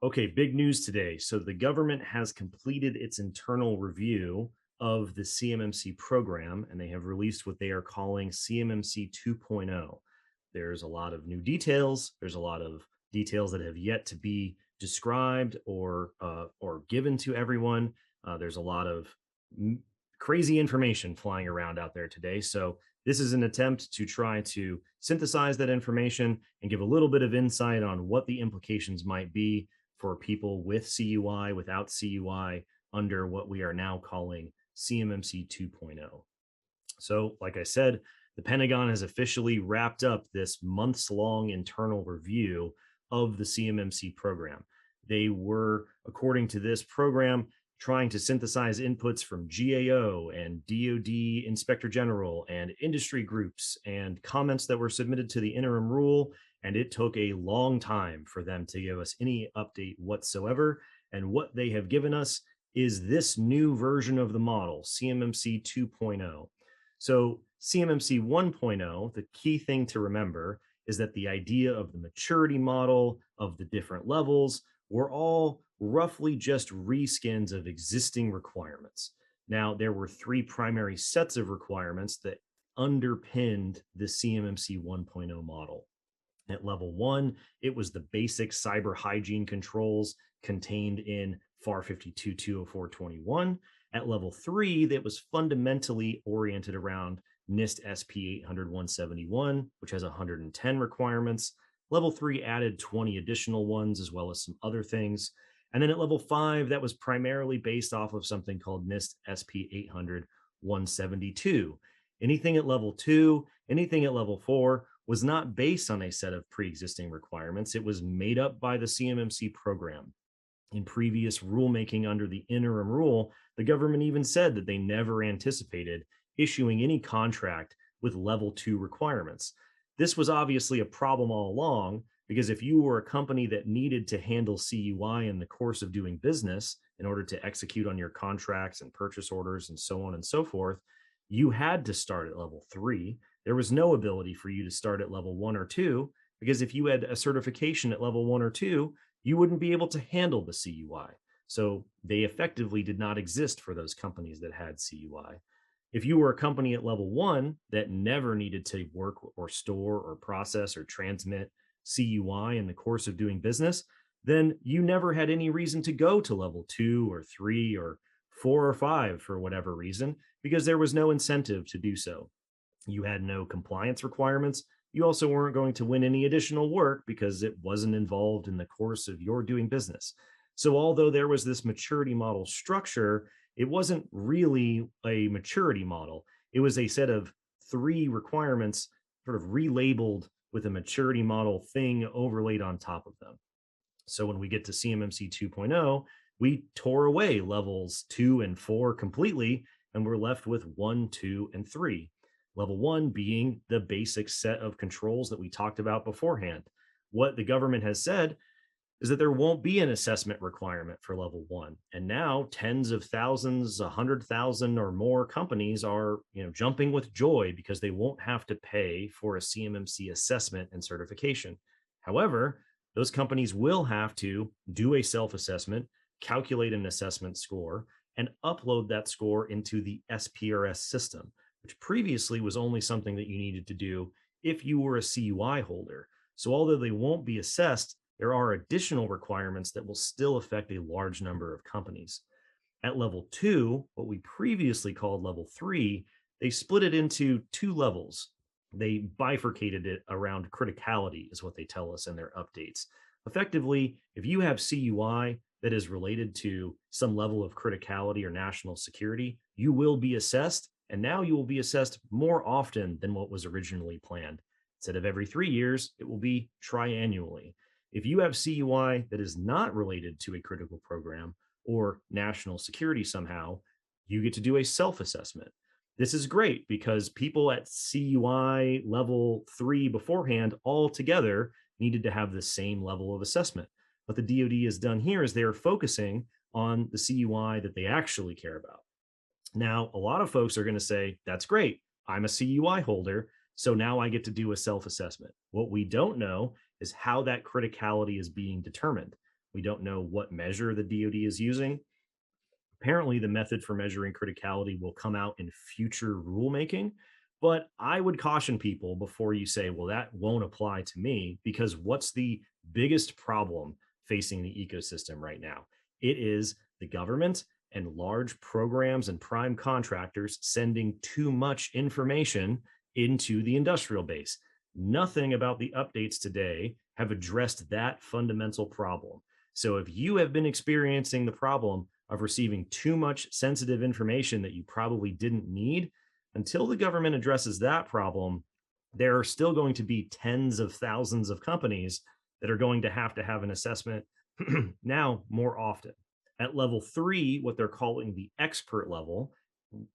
Okay, big news today. So the government has completed its internal review of the CMMC program, and they have released what they are calling CMMC 2.0. There's a lot of new details. There's a lot of details that have yet to be described or given to everyone. There's a lot of m- crazy information flying around out there today. So this is an attempt to try to synthesize that information and give a little bit of insight on what the implications might be for people with CUI, without CUI, under what we are now calling CMMC 2.0. So, like I said, the Pentagon has officially wrapped up this months long internal review of the CMMC program. They were, according to this program, trying to synthesize inputs from GAO and DoD Inspector General and industry groups and comments that were submitted to the interim rule. And it took a long time for them to give us any update whatsoever. And what they have given us is this new version of the model, CMMC 2.0. So, CMMC 1.0, the key thing to remember is that the idea of the maturity model, of the different levels, were all roughly just reskins of existing requirements. Now, there were three primary sets of requirements that underpinned the CMMC 1.0 model. At level one, it was the basic cyber hygiene controls contained in FAR 52 20421. At level three, that was fundamentally oriented around NIST SP 800 171, which has 110 requirements. Level three added 20 additional ones, as well as some other things. And then at level five, that was primarily based off of something called NIST SP 800 172. Anything at level two, anything at level four was not based on a set of pre existing requirements. It was made up by the CMMC program. In previous rulemaking under the interim rule, the government even said that they never anticipated issuing any contract with level two requirements. This was obviously a problem all along because if you were a company that needed to handle CUI in the course of doing business in order to execute on your contracts and purchase orders and so on and so forth, you had to start at level three. There was no ability for you to start at level one or two because if you had a certification at level one or two, you wouldn't be able to handle the CUI. So they effectively did not exist for those companies that had CUI. If you were a company at level one that never needed to work or store or process or transmit CUI in the course of doing business, then you never had any reason to go to level two or three or four or five for whatever reason, because there was no incentive to do so. You had no compliance requirements. You also weren't going to win any additional work because it wasn't involved in the course of your doing business. So, although there was this maturity model structure, it wasn't really a maturity model. It was a set of three requirements sort of relabeled with a maturity model thing overlaid on top of them. So when we get to CMMC 2.0, we tore away levels two and four completely, and we're left with one, two, and three. Level one being the basic set of controls that we talked about beforehand. What the government has said is that there won't be an assessment requirement for level one. And now tens of thousands, 100,000 or more companies are, jumping with joy because they won't have to pay for a CMMC assessment and certification. However, those companies will have to do a self-assessment, calculate an assessment score, and upload that score into the SPRS system, which previously was only something that you needed to do if you were a CUI holder. So although they won't be assessed, there are additional requirements that will still affect a large number of companies. At level two, what we previously called level three, they split it into two levels. They bifurcated it around criticality, is what they tell us in their updates. Effectively, if you have CUI that is related to some level of criticality or national security, you will be assessed. And now you will be assessed more often than what was originally planned. Instead of every 3 years, it will be triannually. If you have CUI that is not related to a critical program or national security somehow, you get to do a self assessment. This is great because people at CUI level three beforehand all together needed to have the same level of assessment. What the DoD has done here is they're focusing on the CUI that they actually care about. Now, a lot of folks are going to say, that's great. I'm a CUI holder. So now I get to do a self assessment. What we don't know is how that criticality is being determined. We don't know what measure the DoD is using. Apparently, the method for measuring criticality will come out in future rulemaking. But I would caution people before you say, well, that won't apply to me, because what's the biggest problem facing the ecosystem right now? It is the government and large programs and prime contractors sending too much information into the industrial base. Nothing about the updates today have addressed that fundamental problem. So if you have been experiencing the problem of receiving too much sensitive information that you probably didn't need, until the government addresses that problem, there are still going to be tens of thousands of companies that are going to have an assessment now more often. At level 3, what they're calling the expert level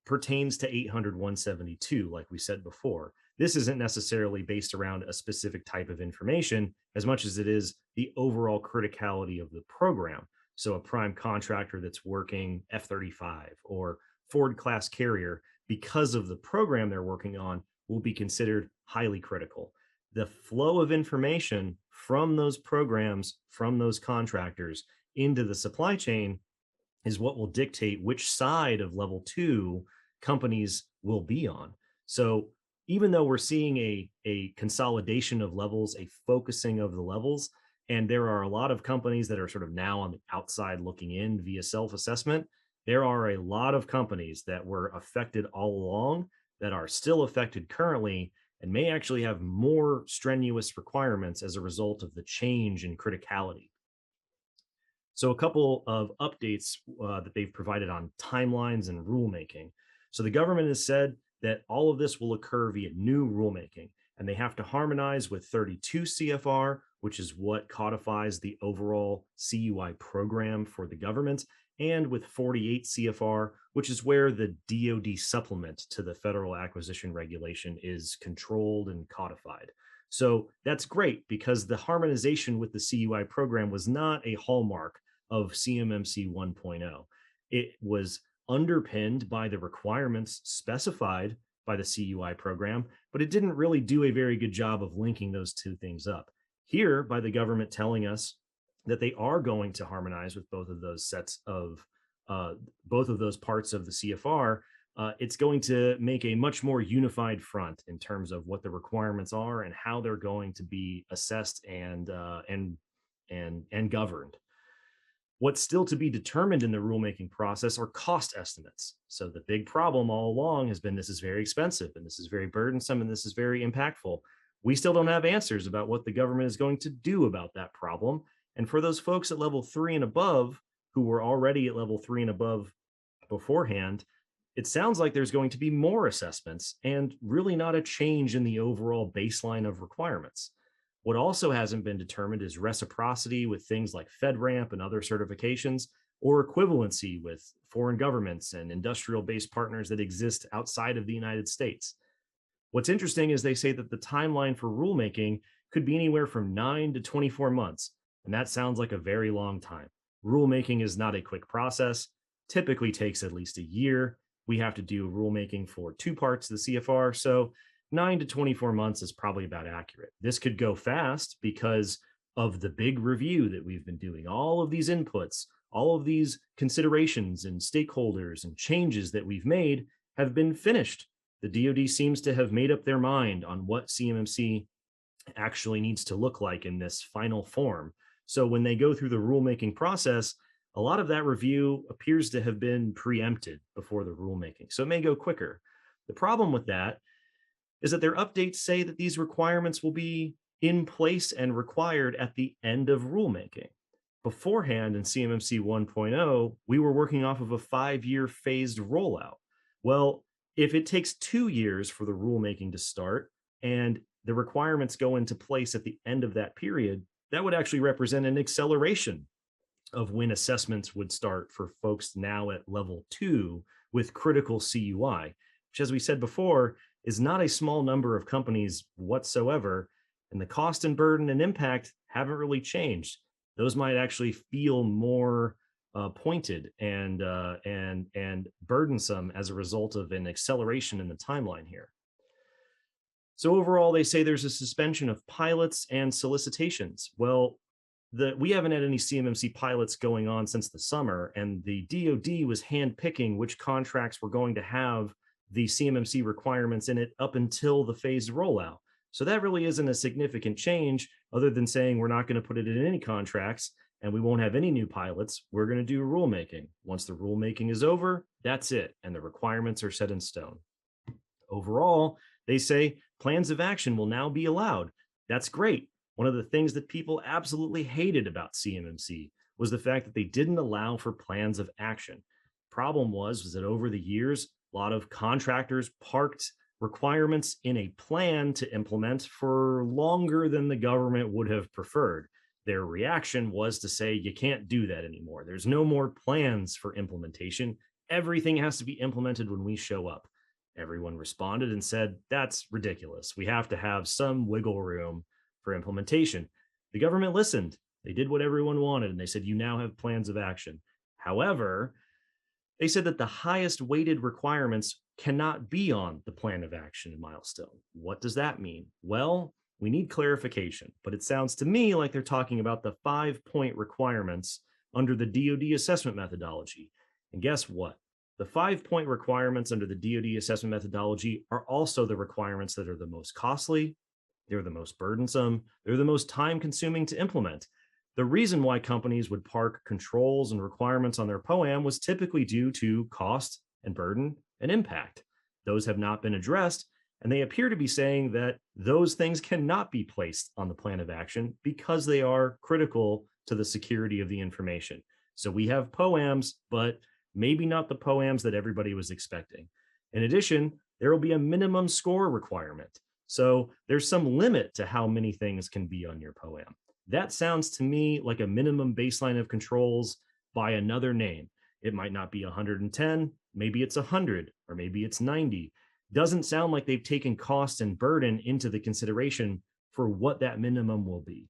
pertains to 800-172, like we said before. This isn't necessarily based around a specific type of information as much as it is the overall criticality of the program. So a prime contractor that's working F-35 or Ford class carrier, because of the program they're working on, will be considered highly critical. The flow of information from those programs, from those contractors into the supply chain is what will dictate which side of level 2 companies will be on. So even though we're seeing a consolidation of levels, a focusing of the levels, and there are a lot of companies that are sort of now on the outside looking in via self-assessment, there are a lot of companies that were affected all along that are still affected currently and may actually have more strenuous requirements as a result of the change in criticality. So, a couple of updates that they've provided on timelines and rulemaking. So, the government has said that all of this will occur via new rulemaking, and they have to harmonize with 32 CFR, which is what codifies the overall CUI program for the government, and with 48 CFR, which is where the DoD supplement to the Federal Acquisition Regulation is controlled and codified. So that's great because the harmonization with the CUI program was not a hallmark of CMMC 1.0. It was underpinned by the requirements specified by the CUI program, but it didn't really do a very good job of linking those two things up. Here, by the government telling us that they are going to harmonize with both of those sets of both of those parts of the CFR, it's going to make a much more unified front in terms of what the requirements are and how they're going to be assessed and governed. What's still to be determined in the rulemaking process are cost estimates. So the big problem all along has been this is very expensive and this is very burdensome and this is very impactful. We still don't have answers about what the government is going to do about that problem. And for those folks at level 3 and above who were already at level 3 and above beforehand, it sounds like there's going to be more assessments and really not a change in the overall baseline of requirements. What also hasn't been determined is reciprocity with things like FedRAMP and other certifications, or equivalency with foreign governments and industrial based partners that exist outside of the United States. What's interesting is they say that the timeline for rulemaking could be anywhere from 9 to 24 months, and that sounds like a very long time. Rulemaking is not a quick process, typically takes at least a year. We have to do rulemaking for 2 parts of the CFR, so 9 to 24 months is probably about accurate. This could go fast because of the big review that we've been doing. All of these inputs, all of these considerations and stakeholders and changes that we've made have been finished. The DoD seems to have made up their mind on what CMMC actually needs to look like in this final form. So when they go through the rulemaking process, a lot of that review appears to have been preempted before the rulemaking. So it may go quicker. The problem with that is that their updates say that these requirements will be in place and required at the end of rulemaking. Beforehand in CMMC 1.0, we were working off of a 5-year phased rollout. Well, if it takes 2 years for the rulemaking to start and the requirements go into place at the end of that period, that would actually represent an acceleration of when assessments would start for folks now at level 2 with critical CUI, which, as we said before, is not a small number of companies whatsoever. And the cost and burden and impact haven't really changed. Those might actually feel more pointed and burdensome as a result of an acceleration in the timeline here. So overall, they say there's a suspension of pilots and solicitations. Well, We haven't had any CMMC pilots going on since the summer, and the DoD was handpicking which contracts were going to have the CMMC requirements in it up until the phased rollout. So that really isn't a significant change, other than saying we're not going to put it in any contracts and we won't have any new pilots. We're going to do rulemaking. Once the rulemaking is over, that's it, and the requirements are set in stone. Overall, they say plans of action will now be allowed. That's great. One of the things that people absolutely hated about CMMC was the fact that they didn't allow for plans of action. Problem was that over the years, a lot of contractors parked requirements in a plan to implement for longer than the government would have preferred. Their reaction was to say, you can't do that anymore. There's no more plans for implementation. Everything has to be implemented when we show up. Everyone responded and said, that's ridiculous. We have to have some wiggle room for implementation. The government listened. They did what everyone wanted, and they said, you now have plans of action. However, they said that the highest weighted requirements cannot be on the plan of action milestone. What does that mean? Well, we need clarification, but it sounds to me like they're talking about the 5-point requirements under the DoD assessment methodology. And guess what? The 5-point requirements under the DoD assessment methodology are also the requirements that are the most costly, they're the most burdensome, they're the most time consuming to implement. The reason why companies would park controls and requirements on their POAM was typically due to cost and burden and impact. Those have not been addressed, and they appear to be saying that those things cannot be placed on the plan of action because they are critical to the security of the information. So we have POAMs, but maybe not the POAMs that everybody was expecting. In addition, there will be a minimum score requirement. So there's some limit to how many things can be on your POAM. That sounds to me like a minimum baseline of controls by another name. It might not be 110, maybe it's 100, or maybe it's 90. Doesn't sound like they've taken cost and burden into the consideration for what that minimum will be.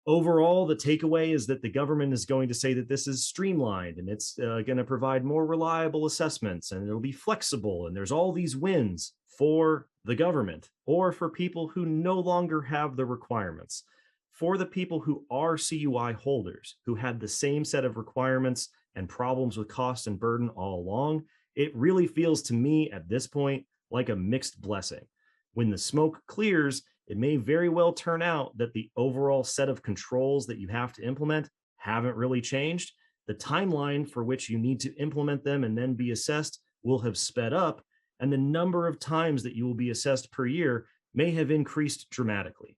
Overall, the takeaway is that the government is going to say that this is streamlined and it's going to provide more reliable assessments and it'll be flexible. And there's all these wins for the government or for people who no longer have the requirements. For the people who are CUI holders, who had the same set of requirements and problems with cost and burden all along, it really feels to me at this point like a mixed blessing. When the smoke clears, it may very well turn out that the overall set of controls that you have to implement haven't really changed. The timeline for which you need to implement them and then be assessed will have sped up, and the number of times that you will be assessed per year may have increased dramatically.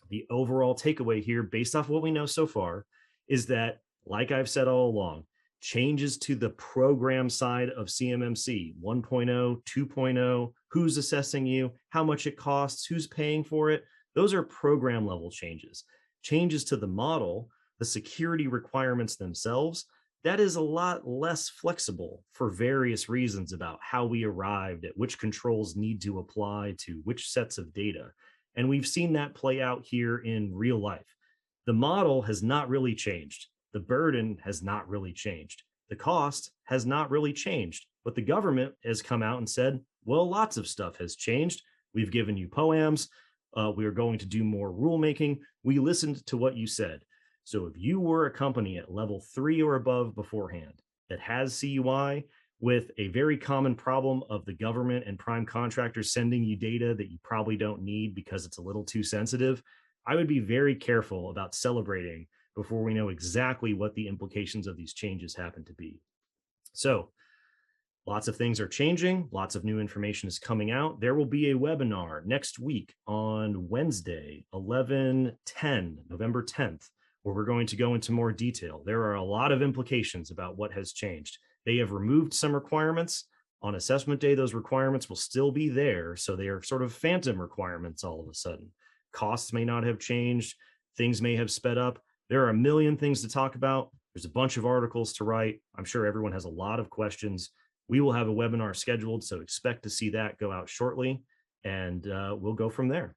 The overall takeaway here, based off what we know so far, is that, like I've said all along, changes to the program side of CMMC 1.0, 2.0, who's assessing you, how much it costs, who's paying for it. Those are program level changes. Changes to the model, the security requirements themselves, that is a lot less flexible for various reasons about how we arrived at which controls need to apply to which sets of data. And we've seen that play out here in real life. The model has not really changed. The burden has not really changed. The cost has not really changed. But the government has come out and said, well, lots of stuff has changed. We've given you POAMs. We are going to do more rulemaking. We listened to what you said. So if you were a company at level 3 or above beforehand that has CUI with a very common problem of the government and prime contractors sending you data that you probably don't need because it's a little too sensitive, I would be very careful about celebrating before we know exactly what the implications of these changes happen to be. So lots of things are changing. Lots of new information is coming out. There will be a webinar next week on Wednesday, 11/10, November 10th, where we're going to go into more detail. There are a lot of implications about what has changed. They have removed some requirements. On assessment day, those requirements will still be there. So they are sort of phantom requirements all of a sudden. Costs may not have changed. Things may have sped up. There are a million things to talk about. There's a bunch of articles to write. I'm sure everyone has a lot of questions. We will have a webinar scheduled, so expect to see that go out shortly, and we'll go from there.